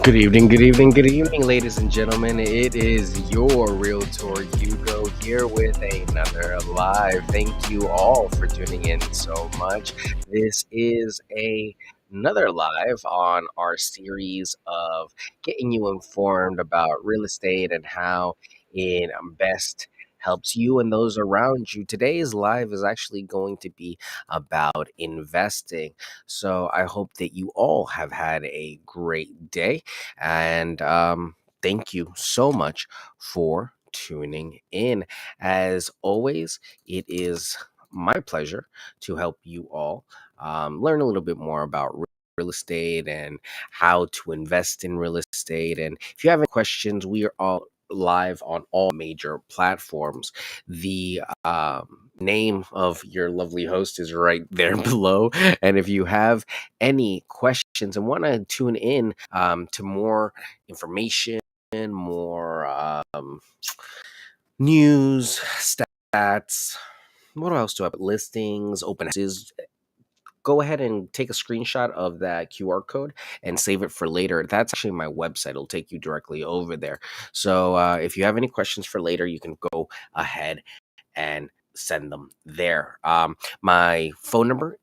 Good evening, ladies and gentlemen. It is your Realtor Hugo here with another live. Thank you all for tuning in so much. This is another live on our series of getting you informed about real estate and how it best helps you and those around you. Today's live is actually going to be about investing. So I hope that you all have had a great day. And thank you so much for tuning in. As always, it is my pleasure to help you all learn a little bit more about real estate and how to invest in real estate. And if you have any questions, we are all live on all major platforms. The name of your lovely host is right there below. And if you have any questions and want to tune in to more information, more news, stats, what else do I have? Listings, open houses. Go ahead and take a screenshot of that QR code and save it for later. That's actually my website. It'll take you directly over there. So if you have any questions for later, you can go ahead and send them there. My phone number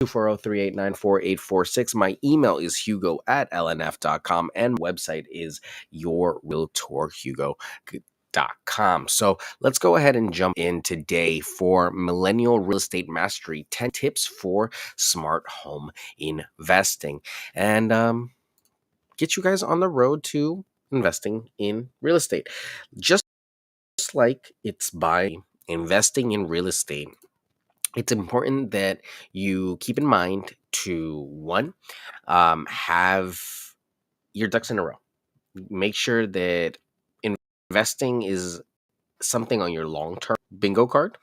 240-389-4846. My email is hugo@lnf.com and website is yourrealtorhugo.com. So let's go ahead and jump in today for Millennial Real Estate Mastery 10 tips for smart home investing and get you guys on the road to investing in real estate. Just like it's by investing in real estate, it's important that you keep in mind to one, have your ducks in a row. Make sure that investing is something on your long term bingo card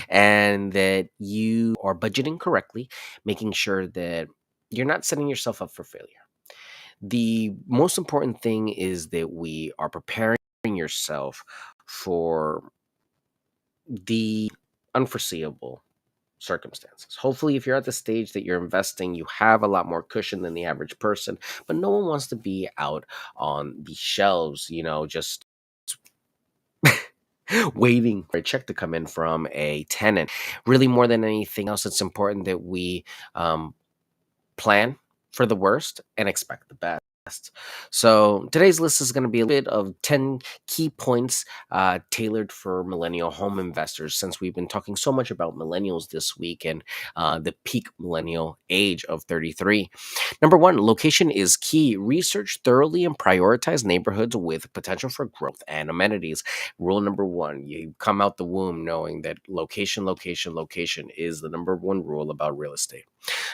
and that you are budgeting correctly, making sure that you're not setting yourself up for failure. The most important thing is that we are preparing yourself for the unforeseeable circumstances. Hopefully, if you're at the stage that you're investing, you have a lot more cushion than the average person, but no one wants to be out on the shelves, just waiting for a check to come in from a tenant. Really, more than anything else, it's important that we plan for the worst and expect the best. So today's list is going to be a bit of 10 key points tailored for millennial home investors, since we've been talking so much about millennials this week and the peak millennial age of 33. Number one, location is key. Research thoroughly and prioritize neighborhoods with potential for growth and amenities. Rule number one, you come out the womb knowing that location, location, location is the number one rule about real estate.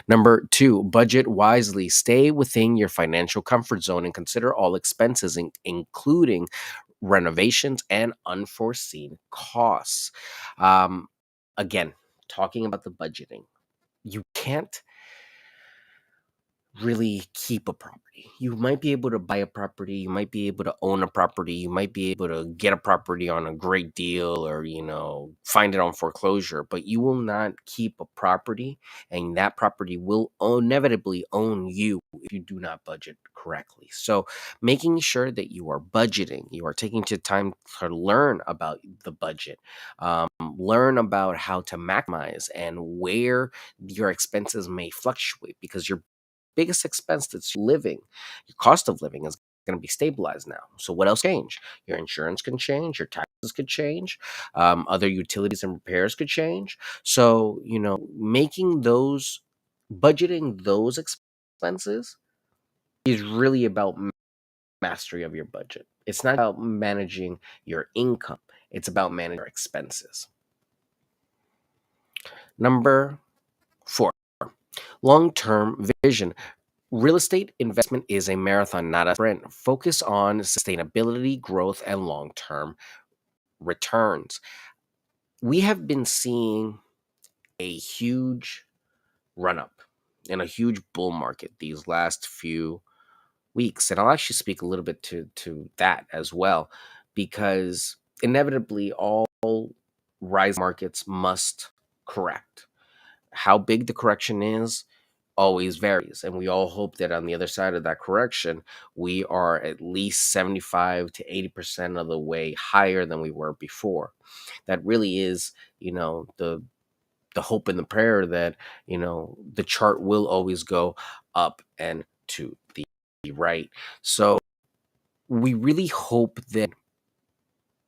Number two, budget wisely. Stay within your financial comfort zone and consider all expenses, including renovations and unforeseen costs. Um, Again, talking about the budgeting, you can't really keep a property. You might be able to buy a property, you might be able to own a property, you might be able to get a property on a great deal or, find it on foreclosure, but you will not keep a property, and that property will inevitably own you if you do not budget correctly. So, making sure that you are budgeting, you are taking the time to learn about the budget, learn about how to maximize and where your expenses may fluctuate, because your biggest expense that's living, your cost of living is going to be stabilized now. So what else change? Your insurance can change, your taxes could change, other utilities and repairs could change. So making those budgeting those expenses is really about mastery of your budget. It's not about managing your income. It's about managing your expenses. Number four, long-term vision. Real estate investment is a marathon, not a sprint. Focus on sustainability, growth, and long term returns. We have been seeing a huge run up and a huge bull market these last few weeks. And I'll actually speak a little bit to that as well, because inevitably all rise markets must correct. How big the correction is always varies. And we all hope that on the other side of that correction, we are at least 75 to 80% of the way higher than we were before. That really is, the hope and the prayer that, the chart will always go up and to the right. So we really hope that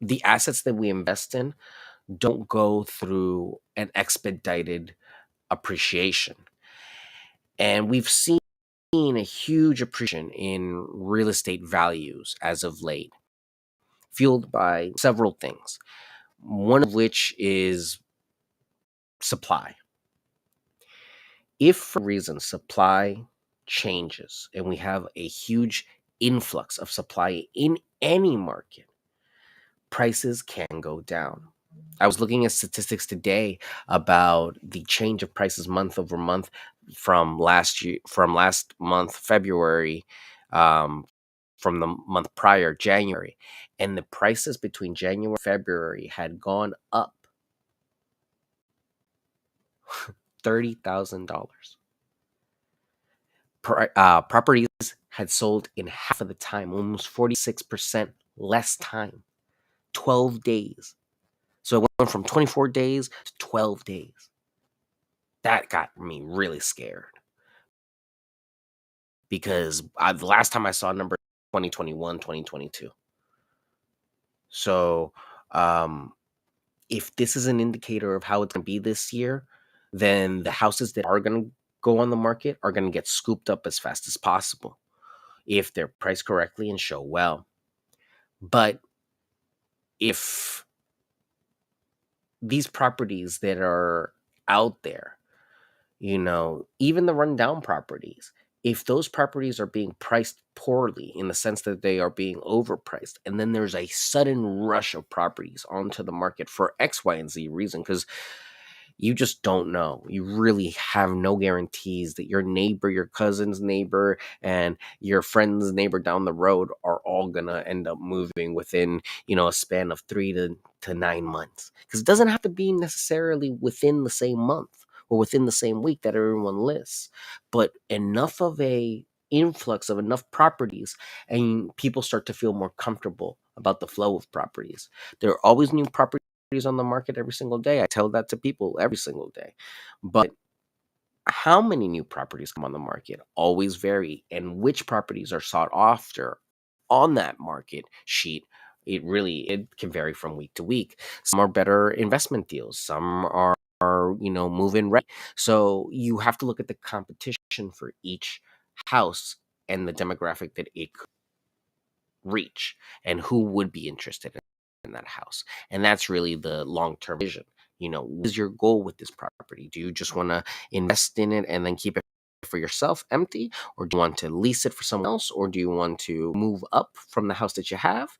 the assets that we invest in don't go through an expedited appreciation. And we've seen a huge appreciation in real estate values as of late, fueled by several things, one of which is supply. If for reason supply changes and we have a huge influx of supply in any market, prices can go down. I was looking at statistics today about the change of prices month over month from last month, February, um, from the month prior, January, and the prices between January and February had gone up $30,000. Properties had sold in half of the time, almost 46% less time, 12 days. So it went from 24 days to 12 days. That got me really scared because the last time I saw a number 2021, 2022. So if this is an indicator of how it's going to be this year, then the houses that are going to go on the market are going to get scooped up as fast as possible if they're priced correctly and show well. But if these properties that are out there, even the rundown properties, if those properties are being priced poorly in the sense that they are being overpriced, and then there's a sudden rush of properties onto the market for X, Y, and Z reason, because you just don't know. You really have no guarantees that your neighbor, your cousin's neighbor, and your friend's neighbor down the road are all gonna end up moving within, a span of 3 to 9 months. Because it doesn't have to be necessarily within the same month or within the same week that everyone lists, but enough of a influx of enough properties and people start to feel more comfortable about the flow of properties. There are always new properties on the market every single day. I tell that to people every single day. But how many new properties come on the market always vary, and which properties are sought after on that market sheet, it can vary from week to week. Some are better investment deals, some are move in ready. So you have to look at the competition for each house and the demographic that it could reach and who would be interested in that house. And that's really the long-term vision. What is your goal with this property? Do you just want to invest in it and then keep it for yourself empty, or do you want to lease it for someone else, or do you want to move up from the house that you have?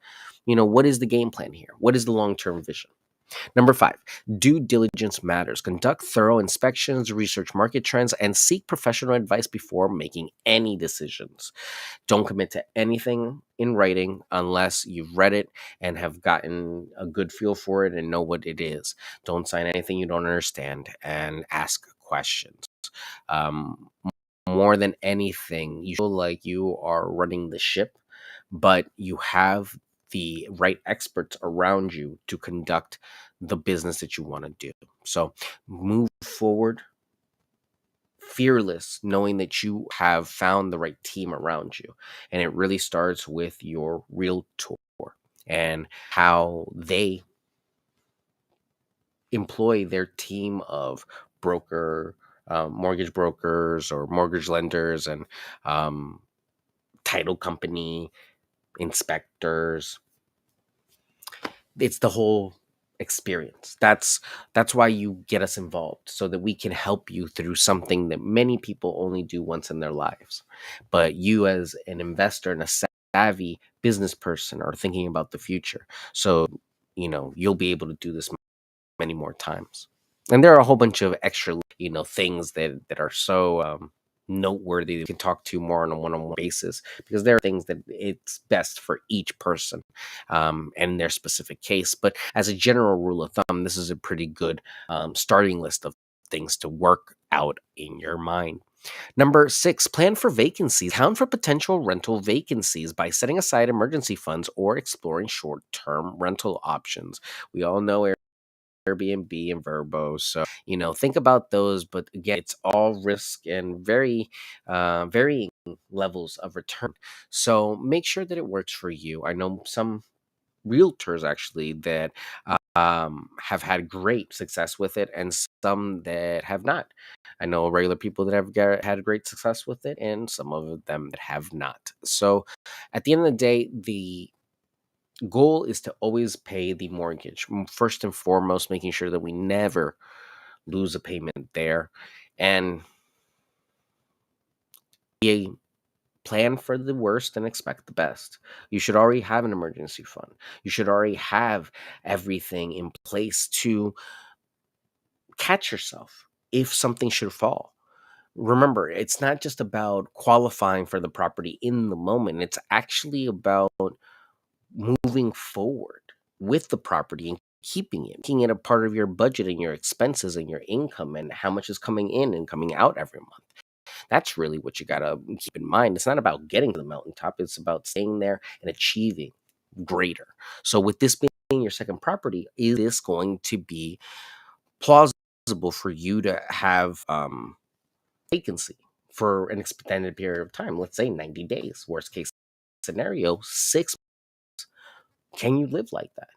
What is the game plan here? What is the long-term vision? Number 5, due diligence matters. Conduct thorough inspections, research market trends, and seek professional advice before making any decisions. Don't commit to anything in writing unless you've read it and have gotten a good feel for it and know what it is. Don't sign anything you don't understand, and ask questions. Um, More than anything, you feel like you are running the ship, but you have the right experts around you to conduct the business that you want to do. So move forward fearless, knowing that you have found the right team around you. And it really starts with your realtor and how they employ their team of mortgage brokers or mortgage lenders, and um, title company inspectors. It's the whole experience. That's why you get us involved, so that we can help you through something that many people only do once in their lives. But you, as an investor and a savvy business person, are thinking about the future. So, you'll be able to do this many more times. And there are a whole bunch of extra, things that are so noteworthy that you can talk to more on a one-on-one basis, because there are things that it's best for each person and their specific case. But as a general rule of thumb, this is a pretty good starting list of things to work out in your mind. Number six, plan for vacancies. Account for potential rental vacancies by setting aside emergency funds or exploring short term rental options. We all know Airbnb and Verbo. So, think about those. But again, it's all risk and varying levels of return. So make sure that it works for you. I know some realtors actually that have had great success with it and some that have not. I know regular people that have had great success with it and some of them that have not. So at the end of the day, the goal is to always pay the mortgage. First and foremost, making sure that we never lose a payment there and be a plan for the worst and expect the best. You should already have an emergency fund. You should already have everything in place to catch yourself if something should fall. Remember, it's not just about qualifying for the property in the moment, it's actually about moving forward with the property and keeping it, making it a part of your budget and your expenses and your income and how much is coming in and coming out every month. That's really what you got to keep in mind. It's not about getting to the mountaintop, it's about staying there and achieving greater. So, with this being your second property, is this going to be plausible for you to have vacancy for an extended period of time? Let's say 90 days, worst case scenario, 6. Can you live like that?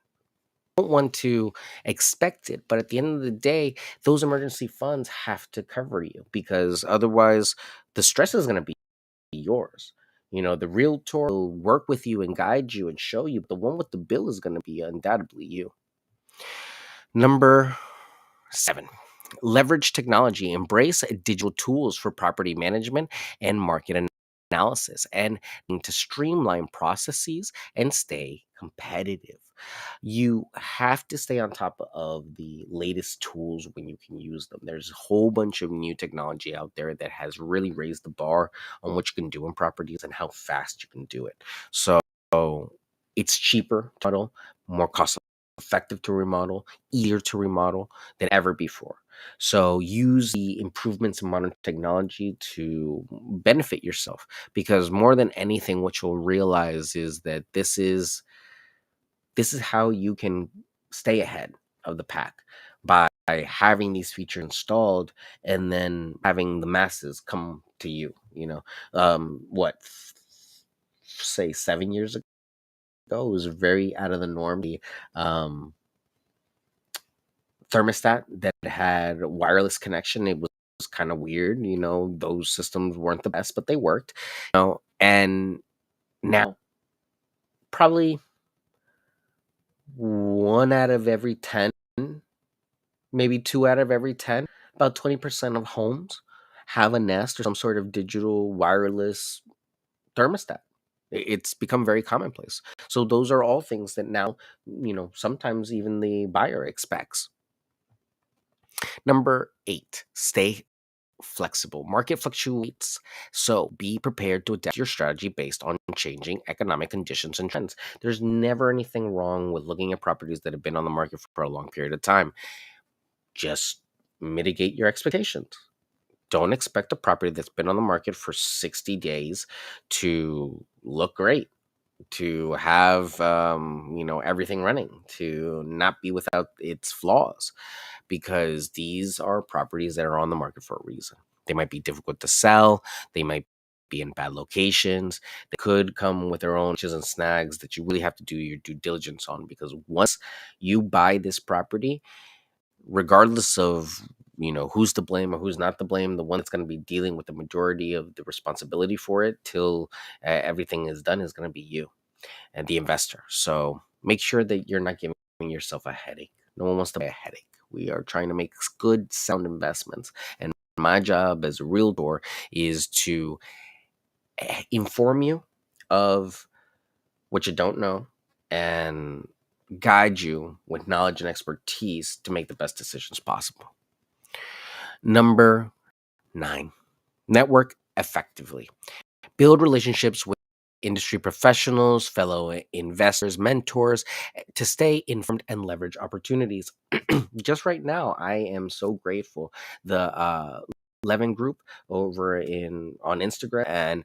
Don't want to expect it, but at the end of the day, those emergency funds have to cover you because otherwise the stress is going to be yours. The realtor will work with you and guide you and show you, but the one with the bill is going to be undoubtedly you. Number 7, leverage technology, embrace digital tools for property management and market analysis, and to streamline processes and stay competitive. You have to stay on top of the latest tools when you can use them. There's a whole bunch of new technology out there that has really raised the bar on what you can do in properties and how fast you can do it. So it's cheaper to remodel, more cost effective to remodel, easier to remodel than ever before. So use the improvements in modern technology to benefit yourself because more than anything, what you'll realize is that this is how you can stay ahead of the pack by having these features installed and then having the masses come to you. What, say 7 years ago, it was very out of the norm. The thermostat that had wireless connection, it was kind of weird. Those systems weren't the best, but they worked. And now probably 1 out of every 10, maybe 2 out of every 10, about 20% of homes have a Nest or some sort of digital wireless thermostat. It's become very commonplace. So those are all things that now, sometimes even the buyer expects. Number 8, stay flexible. Market fluctuates, so be prepared to adapt your strategy based on changing economic conditions and trends. There's never anything wrong with looking at properties that have been on the market for a long period of time. Just mitigate your expectations. Don't expect a property that's been on the market for 60 days to look great, to have everything running, to not be without its flaws, because these are properties that are on the market for a reason. They might be difficult to sell, they might be in bad locations, they could come with their own issues and snags that you really have to do your due diligence on, because once you buy this property, regardless of who's to blame or who's not to blame, the one that's going to be dealing with the majority of the responsibility for it till everything is done is going to be you and the investor. So make sure that you're not giving yourself a headache. No one wants to buy a headache. We are trying to make good, sound investments. And my job as a realtor is to inform you of what you don't know and guide you with knowledge and expertise to make the best decisions possible. Number 9, network effectively. Build relationships with industry professionals, fellow investors, mentors to stay informed and leverage opportunities. Just right now, I am so grateful. The 11 group over in on Instagram, and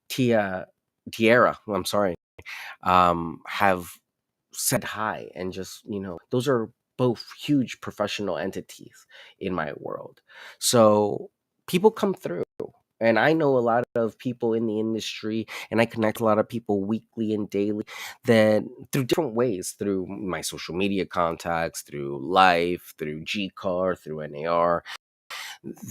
Tia Tiara, I'm sorry, have said hi, and just, those are both huge professional entities in my world. So people come through, and I know a lot of people in the industry, and I connect a lot of people weekly and daily, that through different ways, through my social media contacts, through life, through GCAR, through NAR,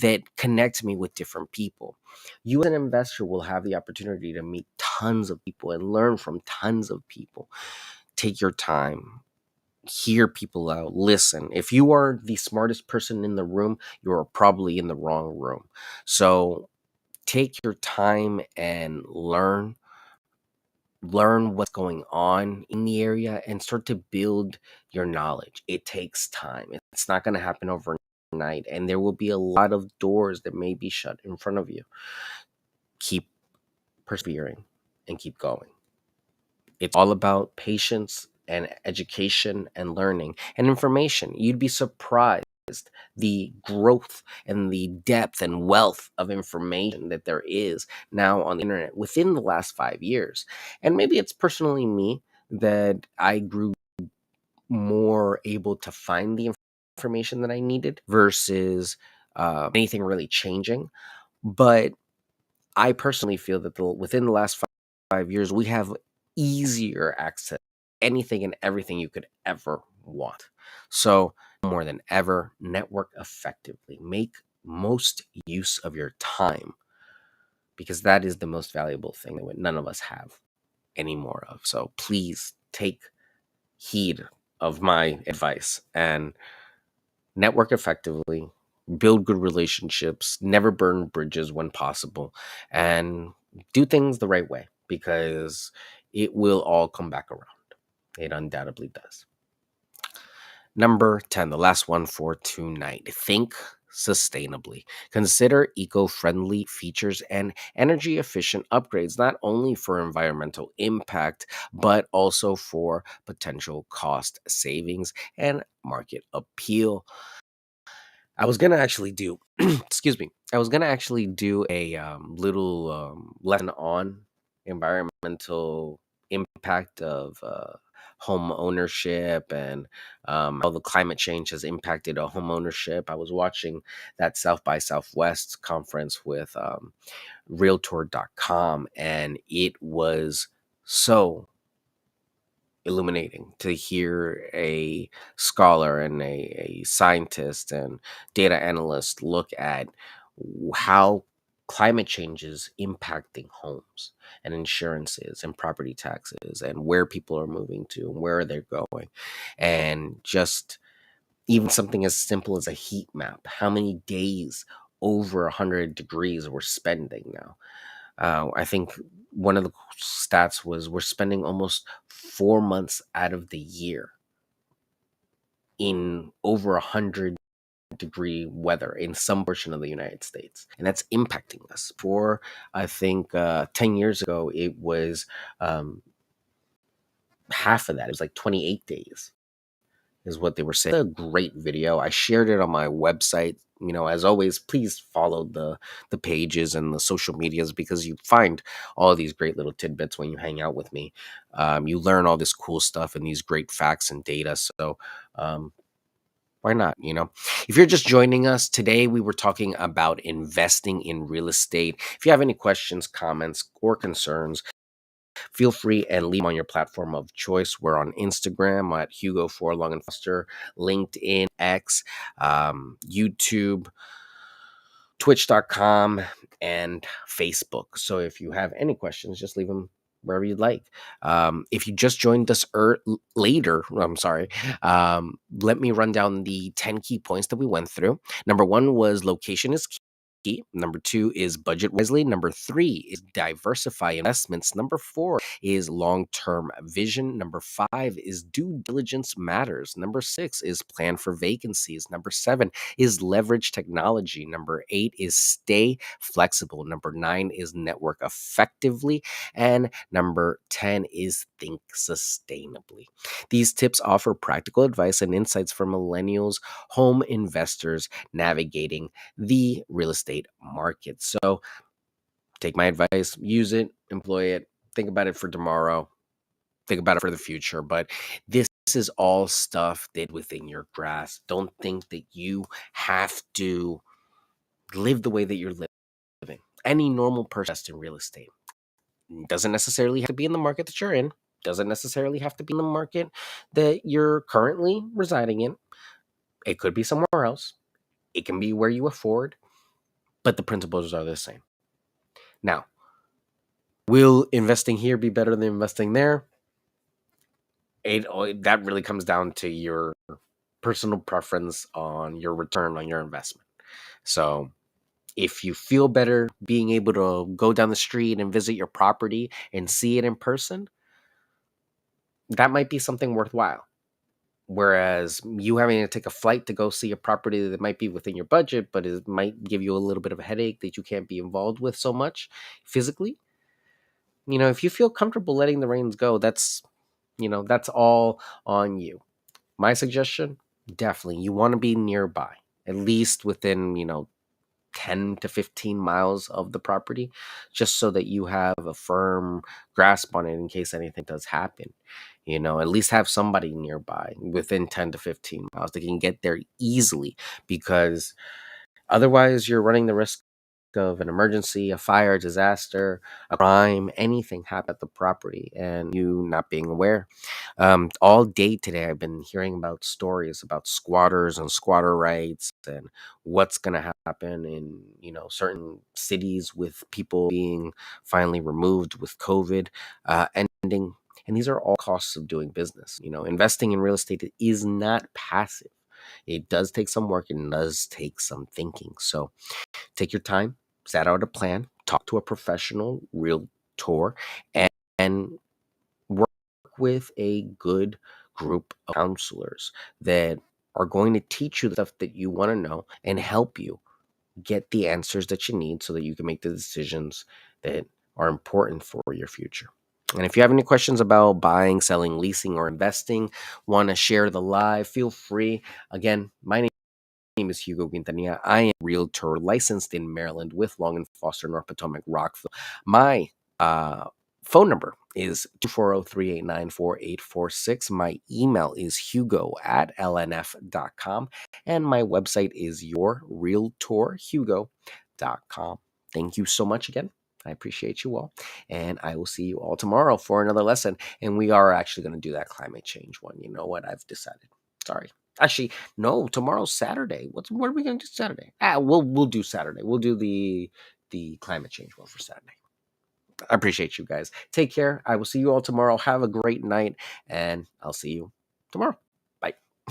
that connect me with different people. You as an investor will have the opportunity to meet tons of people and learn from tons of people. Take your time, hear people out, listen. If you are the smartest person in the room, you are probably in the wrong room. So take your time and learn what's going on in the area, and start to build your knowledge. It takes time. It's not going to happen overnight, and there will be a lot of doors that may be shut in front of you. Keep persevering and keep going. It's all about patience and education and learning and information. You'd be surprised the growth and the depth and wealth of information that there is now on the internet within the last 5 years. And maybe it's personally me that I grew more able to find the information that I needed versus anything really changing. But I personally feel that within the last 5 years, we have easier access to anything and everything you could ever want. So, more than ever, network effectively. Make most use of your time, because that is the most valuable thing that none of us have any more of. So, please take heed of my advice and network effectively, build good relationships, never burn bridges when possible, and do things the right way, because it will all come back around. It undoubtedly does. Number 10, the last one for tonight. Think sustainably. Consider eco-friendly features and energy efficient upgrades, not only for environmental impact, but also for potential cost savings and market appeal. I was gonna actually do, excuse me. I was gonna actually do a little lesson on environmental impact of home ownership, and how the climate change has impacted home ownership. I was watching that South by Southwest conference with Realtor.com, and it was so illuminating to hear a scholar and a scientist and data analyst look at how climate change is impacting homes and insurances and property taxes, and where people are moving to and where they're going. And just even something as simple as a heat map, how many days over 100 degrees we're spending now. I think one of the stats was we're spending almost 4 months out of the year in over 100-degree weather in some portion of the United States, and that's impacting us. For I think 10 years ago, it was um, half of that. It was like 28 days is what they were saying. A great video. I shared it on my website. As always, please follow the pages and the social medias, because you find all these great little tidbits when you hang out with me. You learn all this cool stuff and these great facts and data. So why not? If you're just joining us today, we were talking about investing in real estate. If you have any questions, comments, or concerns, feel free and leave them on your platform of choice. We're on Instagram at Hugo Forlong and Foster, LinkedIn, X, YouTube, Twitch.com, and Facebook. So if you have any questions, just leave them wherever you'd like. If you just joined us later, I'm sorry, let me run down the 10 key points that we went through. Number one was location is key. key. Number two is budget wisely. Number three is diversify investments. Number four is long term vision. Number five is due diligence matters. Number six is plan for vacancies. Number seven is leverage technology. Number eight is stay flexible. Number nine is network effectively. And number 10 is think sustainably. These tips offer practical advice and insights for millennials, home investors navigating the real estate market. So take my advice, use it, employ it, think about it for tomorrow, think about it for the future. But this is all stuff that within your grasp. Don't think that you have to live the way that you're living. Any normal person in real estate doesn't necessarily have to be in the market that you're in, doesn't necessarily have to be in the market that you're currently residing in. It could be somewhere else. It can be where you afford, but the principles are the same. Now, will investing here be better than investing there? That really comes down to your personal preference on your return on your investment. So, if you feel better being able to go down the street and visit your property and see it in person, that might be something worthwhile. Whereas you having to take a flight to go see a property that might be within your budget, but it might give you a little bit of a headache that you can't be involved with so much physically. If you feel comfortable letting the reins go, that's all on you. My suggestion, definitely, you want to be nearby, at least within, 10 to 15 miles of the property, just so that you have a firm grasp on it in case anything does happen. At least have somebody nearby within 10 to 15 miles that can get there easily, because otherwise you're running the risk of an emergency, a fire, disaster, a crime, anything happen at the property and you not being aware. All day today, I've been hearing about stories about squatters and squatter rights and what's going to happen in certain cities with people being finally removed with COVID ending. And these are all costs of doing business. Investing in real estate is not passive. It does take some work and does take some thinking. So take your time, set out a plan, talk to a professional realtor, and work with a good group of counselors that are going to teach you the stuff that you want to know and help you get the answers that you need so that you can make the decisions that are important for your future. And if you have any questions about buying, selling, leasing, or investing, want to share the live, feel free. Again, my name is Hugo Quintanilla. I am a realtor licensed in Maryland with Long and Foster, North Potomac, Rockville. My phone number is 240-389-4846. My email is hugo@lnf.com. And my website is yourrealtorhugo.com. Thank you so much again. I appreciate you all. And I will see you all tomorrow for another lesson. And we are actually going to do that climate change one. You know what? I've decided. Sorry. Actually, no, tomorrow's Saturday. What are we gonna do Saturday? We'll do Saturday. We'll do the climate change one for Saturday. I appreciate you guys. Take care. I will see you all tomorrow. Have a great night, and I'll see you tomorrow.